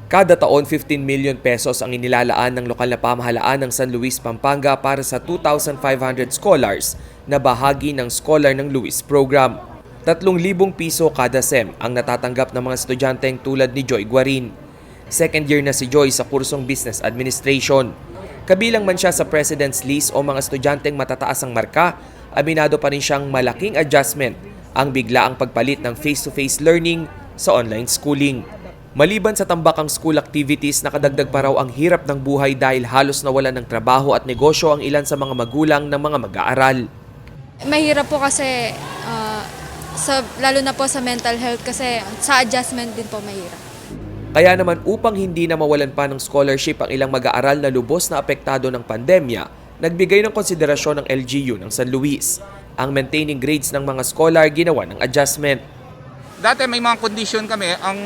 Kada taon, 15 million pesos ang inilalaan ng lokal na pamahalaan ng San Luis, Pampanga para sa 2,500 scholars na bahagi ng Scholar ng Luis program. 3,000 piso kada SEM ang natatanggap ng mga estudyanteng tulad ni Joy Guarin. Second year na si Joy sa kursong Business Administration. Kabilang man siya sa President's List o mga estudyanteng matataas ang marka, aminado pa rin siyang malaking adjustment ang biglaang pagpalit ng face-to-face learning sa online schooling. Maliban sa tambakang school activities, nakadagdag pa raw ang hirap ng buhay dahil halos nawalan ng trabaho at negosyo ang ilan sa mga magulang ng mga mag-aaral. Mahirap po kasi, lalo na po sa mental health kasi sa adjustment din po mahirap. Kaya naman upang hindi na mawalan pa ng scholarship ang ilang mag-aaral na lubos na apektado ng pandemya, nagbigay ng konsiderasyon ng LGU ng San Luis. Ang maintaining grades ng mga scholar ginawa ng adjustment. Dati may mga condition kami, ang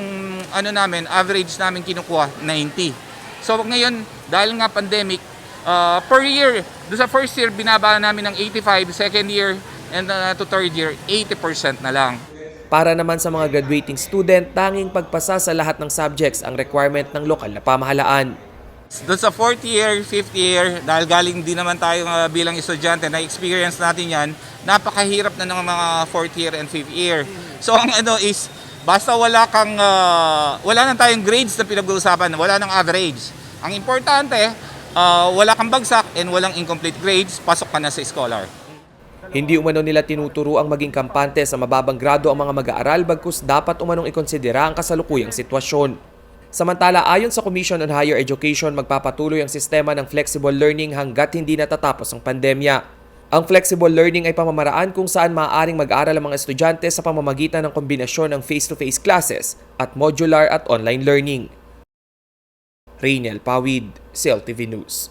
average namin kinukuha 90. So ngayon, dahil nga pandemic, per year, do sa first year binaba namin ng 85, second year and to third year 80% na lang. Para naman sa mga graduating student, tanging pagpasa sa lahat ng subjects ang requirement ng lokal na pamahalaan. Doon sa fourth year, fifth year, dahil galing din naman tayo bilang estudyante, na-experience natin yan, napakahirap na ng mga fourth year and fifth year. So ang is, basta wala nang tayong grades na pinag-uusapan, wala nang average. Ang importante, wala kang bagsak and walang incomplete grades, pasok ka na sa scholar. Hindi umano nila tinuturo ang maging kampante sa mababang grado ang mga mag-aaral bagkus dapat umanong ikonsidera ang kasalukuyang sitwasyon. Samantala, ayon sa Commission on Higher Education, magpapatuloy ang sistema ng flexible learning hanggat hindi natatapos ang pandemya. Ang flexible learning ay pamamaraan kung saan maaaring mag-aral ang mga estudyante sa pamamagitan ng kombinasyon ng face-to-face classes at modular at online learning. Rainiel Pawid, CLTV News.